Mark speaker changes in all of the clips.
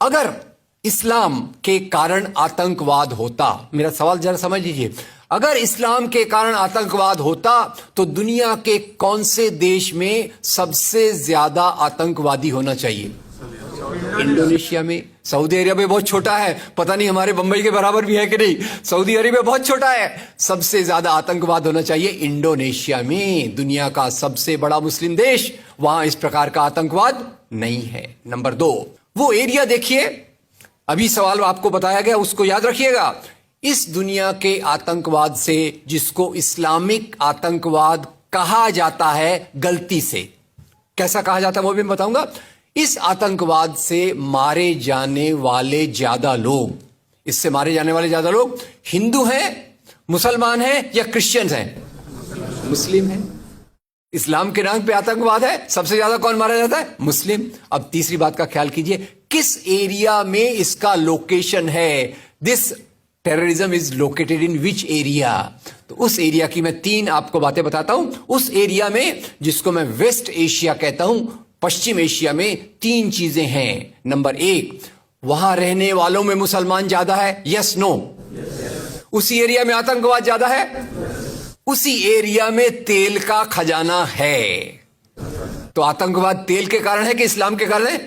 Speaker 1: अगर इस्लाम के कारण आतंकवाद होता, मेरा सवाल जरा समझ लीजिए, अगर इस्लाम के कारण आतंकवाद होता तो दुनिया के कौन से देश में सबसे ज्यादा आतंकवादी होना चाहिए? इंडोनेशिया में। सऊदी अरेबिया बहुत छोटा है, पता नहीं हमारे बंबई के बराबर भी है कि नहीं। सऊदी अरेबिया बहुत छोटा है, सबसे ज्यादा आतंकवाद होना चाहिए इंडोनेशिया में, दुनिया का सबसे बड़ा मुस्लिम देश, वहां इस प्रकार का आतंकवाद नहीं है। नंबर 2, वो एरिया देखिए, अभी सवाल आपको बताया गया उसको याद रखिएगा। इस दुनिया के आतंकवाद से, जिसको इस्लामिक आतंकवाद कहा जाता है गलती से, कैसा कहा जाता है वो भी मैं बताऊंगा। इस आतंकवाद से मारे जाने वाले ज्यादा लोग, इससे मारे जाने वाले ज्यादा लोग हिंदू हैं, मुसलमान हैं या क्रिश्चियंस हैं? मुस्लिम हैं। इस्लाम के नाम पे आतंकवाद है, सबसे ज्यादा कौन मारा जाता है? मुस्लिम। अब तीसरी बात का ख्याल कीजिए, किस एरिया में इसका लोकेशन है? This terrorism is located in which area? तो उस एरिया की मैं 3 आपको बातें बताता हूं। उस एरिया में, जिसको मैं वेस्ट एशिया कहता हूं, पश्चिम एशिया में 3 चीजें हैं। नंबर 1, वहां रहने वालों में मुसलमान ज्यादा है, यस नो? उसी एरिया में आतंकवाद ज्यादा है, उसी एरिया में तेल का खजाना है। तो आतंकवाद तेल के कारण है कि इस्लाम के कारण है?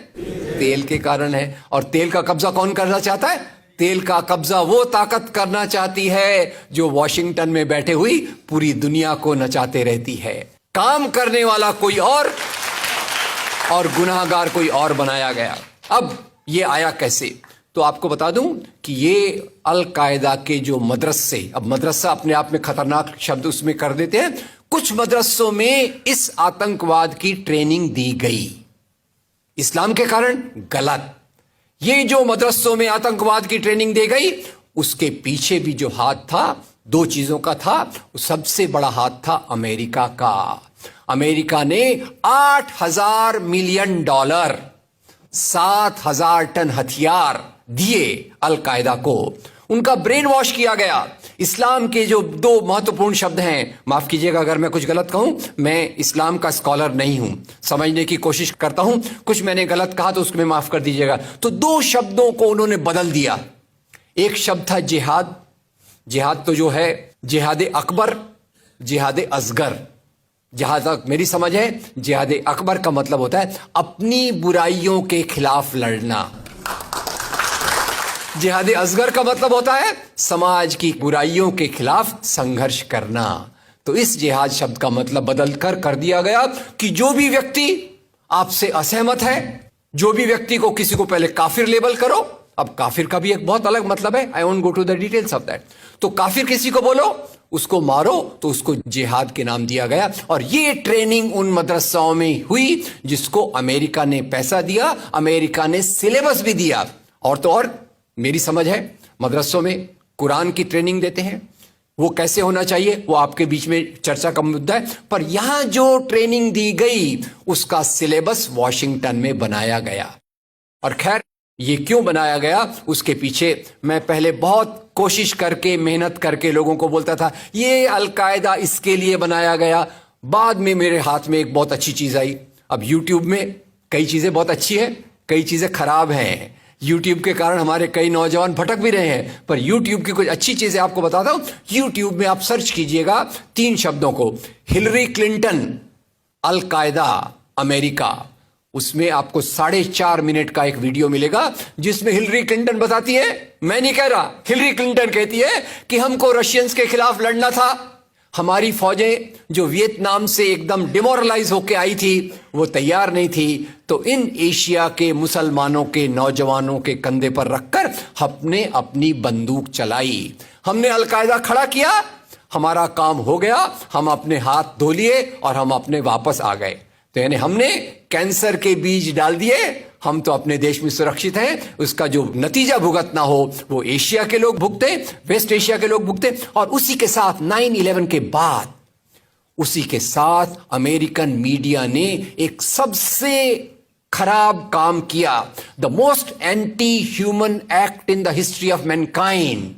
Speaker 1: तेल के कारण है। और तेल का कब्जा कौन करना चाहता है? तेल का कब्जा वो ताकत करना चाहती है जो वॉशिंगटन में बैठे हुई पूरी दुनिया को नचाते रहती है। काम करने वाला कोई और गुनाहगार कोई और बनाया गया। अब ये आया कैसे? तो आपको बता दूं कि ये अल कायदा के जो मदरसे, अब मदरसा अपने आप में खतरनाक शब्द उसमें कर देते हैं, कुछ मदरसों में इस आतंकवाद की ट्रेनिंग दी गई। इस्लाम के कारण गलत। ये जो मदरसों में आतंकवाद की ट्रेनिंग दी गई, उसके पीछे भी जो हाथ था, 2 चीजों का था। सबसे बड़ा हाथ था अमेरिका का। अमेरिका ने $8,000 मिलियन, 7,000 टन हथियार दिए अल कायदा को। उनका ब्रेन वॉश किया गया। इस्लाम के जो 2 महत्वपूर्ण शब्द हैं, माफ कीजिएगा अगर मैं कुछ गलत कहूं, मैं इस्लाम का स्कॉलर नहीं हूं, समझने की कोशिश करता हूं, कुछ मैंने गलत कहा तो उसको मैं माफ कर दीजिएगा। तो 2 शब्दों को उन्होंने बदल दिया। एक शब्द था जिहाद। जिहाद तो जो है जिहाद अकबर, जिहाद असगर। जहां तक मेरी समझ है, जिहाद अकबर का मतलब होता है अपनी बुराइयों के खिलाफ लड़ना। जिहाद असगर का मतलब होता है समाज की बुराइयों के खिलाफ संघर्ष करना। तो इस जिहाद शब्द का मतलब बदलकर कर दिया गया कि जो भी व्यक्ति आपसे असहमत है, जो भी व्यक्ति को, किसी को पहले काफिर लेबल करो। अब काफिर का भी एक बहुत अलग मतलब है, I won't go to the details of that. तो काफिर किसी को बोलो, उसको मारो, तो उसको जिहाद के नाम दिया गया। और ये ट्रेनिंग उन मदरसाओं में हुई जिसको अमेरिका ने पैसा दिया, अमेरिका ने सिलेबस भी दिया। और तो और मेरी समझ है, मदरसों में कुरान की ट्रेनिंग देते हैं। वो कैसे होना चाहिए वो आपके बीच में चर्चा का मुद्दा है, पर यहां जो ट्रेनिंग दी गई उसका सिलेबस वॉशिंगटन में बनाया गया। और खैर, ये क्यों बनाया गया उसके पीछे मैं पहले बहुत कोशिश करके, मेहनत करके लोगों को बोलता था ये अल कायदा इसके लिए बनाया गया। बाद में मेरे हाथ में एक बहुत अच्छी चीज आई। अब यूट्यूब में कई चीजें बहुत अच्छी है, कई चीजें खराब हैं। यूट्यूब के कारण हमारे कई नौजवान भटक भी रहे हैं, पर यूट्यूब की कुछ अच्छी चीजें आपको बताता हूं। यूट्यूब में आप सर्च कीजिएगा 3 शब्दों को, हिलरी क्लिंटन अल कायदा अमेरिका, उसमें आपको 4.5 मिनट का एक वीडियो मिलेगा जिसमें हिलरी क्लिंटन बताती है, मैं नहीं कह रहा, हिलरी क्लिंटन कहती है कि हमको रशियंस के खिलाफ लड़ना था। हमारी फौजें जो वियतनाम से एकदम डिमोरलाइज होकर आई थी वो तैयार नहीं थी, तो इन एशिया के मुसलमानों के नौजवानों के कंधे पर रखकर हमने अपनी बंदूक चलाई। हमने अल कायदा खड़ा किया, हमारा काम हो गया, हम अपने हाथ धो लिए और हम अपने वापस आ गए। तो यानी हमने कैंसर के बीज डाल दिए, हम तो अपने देश में सुरक्षित हैं। उसका जो नतीजा भुगतना हो वो एशिया के लोग भुगते, वेस्ट एशिया के लोग भुगते। और उसी के साथ 9/11 के बाद, उसी के साथ अमेरिकन मीडिया ने एक सबसे खराब काम किया, the most anti human act in the history of Mankind.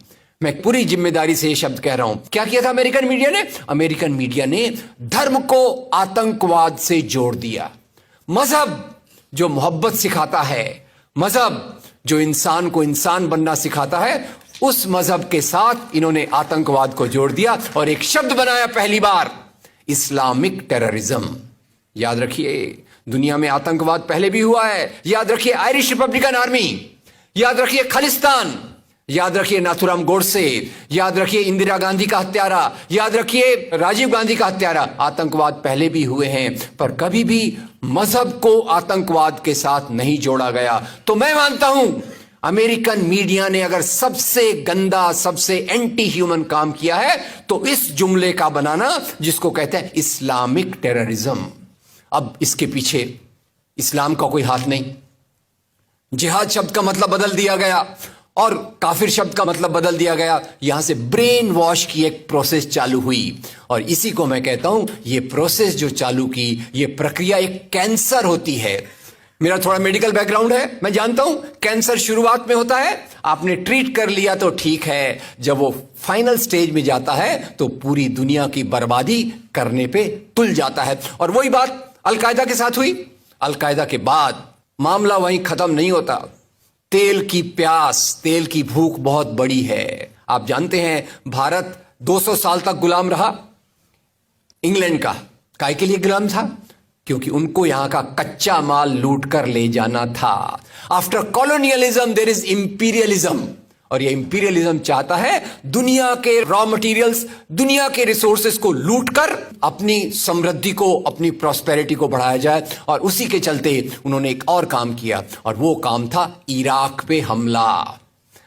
Speaker 1: मैं पूरी जिम्मेदारी से ये शब्द कह रहा हूं। क्या किया था अमेरिकन मीडिया ने? अमेरिकन मीडिया ने धर्म को आतंकवाद से जोड़ दिया। मजहब जो मोहब्बत सिखाता है, मजहब जो इंसान को इंसान बनना सिखाता है, उस मजहब के साथ इन्होंने आतंकवाद को जोड़ दिया और एक शब्द बनाया पहली बार, इस्लामिक टेररिज्म। याद रखिए, दुनिया में आतंकवाद पहले भी हुआ है। याद रखिए आयरिश रिपब्लिकन आर्मी, याद रखिए खालिस्तान, याद रखिए नाथुराम गोडसे, याद रखिए इंदिरा गांधी का हत्यारा, याद रखिए राजीव गांधी का हत्यारा। आतंकवाद पहले भी हुए हैं, पर कभी भी मजहब को आतंकवाद के साथ नहीं जोड़ा गया। तो मैं मानता हूं अमेरिकन मीडिया ने अगर सबसे गंदा, सबसे एंटी ह्यूमन काम किया है तो इस जुमले का बनाना, जिसको कहते हैं इस्लामिक टेररिज्म। अब इसके पीछे इस्लाम का कोई हाथ नहीं। जिहाद शब्द का मतलब बदल दिया गया और काफिर शब्द का मतलब बदल दिया गया। यहां से ब्रेन वॉश की एक प्रोसेस चालू हुई और इसी को मैं कहता हूं, ये प्रोसेस जो चालू की, ये प्रक्रिया एक कैंसर होती है। मेरा थोड़ा मेडिकल बैकग्राउंड है, मैं जानता हूं कैंसर शुरुआत में होता है, आपने ट्रीट कर लिया तो ठीक है, जब वो फाइनल स्टेज में जाता है तो पूरी दुनिया की बर्बादी करने पे तुल जाता है। और वही बात अलकायदा के साथ हुई। अलकायदा के बाद मामला वहीं खत्म नहीं होता। तेल की प्यास, तेल की भूख बहुत बड़ी है। आप जानते हैं भारत 200 साल तक गुलाम रहा इंग्लैंड का। काय के लिए गुलाम था? क्योंकि उनको यहां का कच्चा माल लूट कर ले जाना था। After colonialism there is imperialism, और ये इंपीरियलिज्म चाहता है दुनिया के रॉ मटेरियल्स, दुनिया के रिसोर्सेस को लूटकर अपनी समृद्धि को, अपनी प्रॉस्पेरिटी को बढ़ाया जाए। और उसी के चलते उन्होंने एक और काम किया, और वो काम था इराक पे हमला।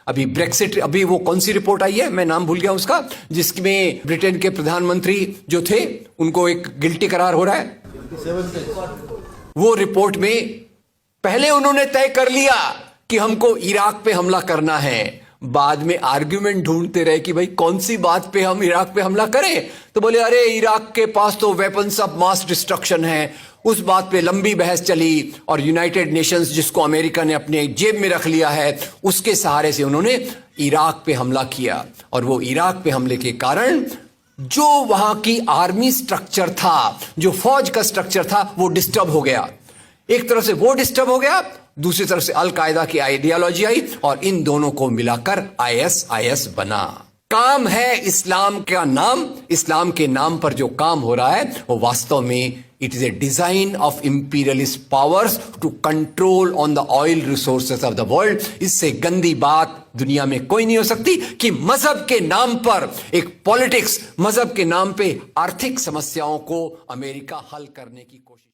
Speaker 1: अभी ब्रेक्सिट, अभी वो कौन सी रिपोर्ट आई है, मैं नाम भूल गया उसका, जिसमें ब्रिटेन के प्रधानमंत्री जो थे उनको एक गिल्टी करार हो रहा है। वो रिपोर्ट में पहले उन्होंने तय कर लिया कि हमको इराक पे हमला करना है, बाद में आर्ग्यूमेंट ढूंढते रहे कि भाई कौन सी बात पे हम इराक पे हमला करें। तो बोले अरे इराक के पास तो वेपन्स ऑफ मास डिस्ट्रक्शन है। उस बात पे लंबी बहस चली और यूनाइटेड नेशंस, जिसको अमेरिका ने अपने जेब में रख लिया है, उसके सहारे से उन्होंने इराक पे हमला किया। और वो इराक पे हमले के कारण जो वहां की आर्मी स्ट्रक्चर था, जो फौज का स्ट्रक्चर था, वो डिस्टर्ब हो गया। एक तरफ से वो डिस्टर्ब हो गया, दूसरी तरफ से अल कायदा की आइडियोलॉजी आई और इन दोनों को मिलाकर आईएसआईएस बना। काम है इस्लाम का नाम, इस्लाम के नाम पर जो काम हो रहा है वो वास्तव में it is a design of imperialist powers to control on the oil resources of the world. इससे गंदी बात दुनिया में कोई नहीं हो सकती कि मजहब के नाम पर एक पॉलिटिक्स, मजहब के नाम पे आर्थिक समस्याओं को अमेरिका हल करने की कोशिश